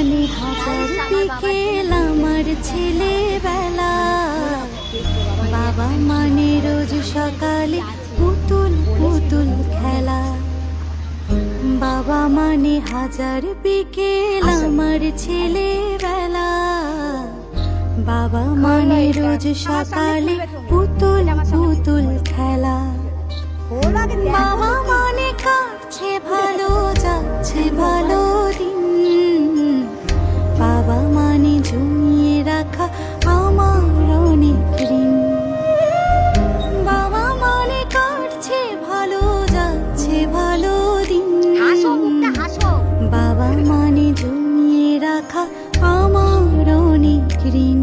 মানে হাজার বিকেল আমার ছেলেবেলা, বাবা মানে রোজ সকালে পুতুল পুতুল খেলা। বাবা মানে হাজার বিকেল আমার ছেলেবেলা, বাবা মানে রোজ সকালে পুতুল পুতুল খেলা। বাবা মানে কাটছে ভালো যাচ্ছে ভালো দিন, বাবা মানে জমিয়ে রাখা আমার অনেক ঋণ। বাবা মানে কাটছে ভালো যাচ্ছে ভালো দিন, বাবা মানে জমিয়ে রাখা আমার অনেক ঋণ।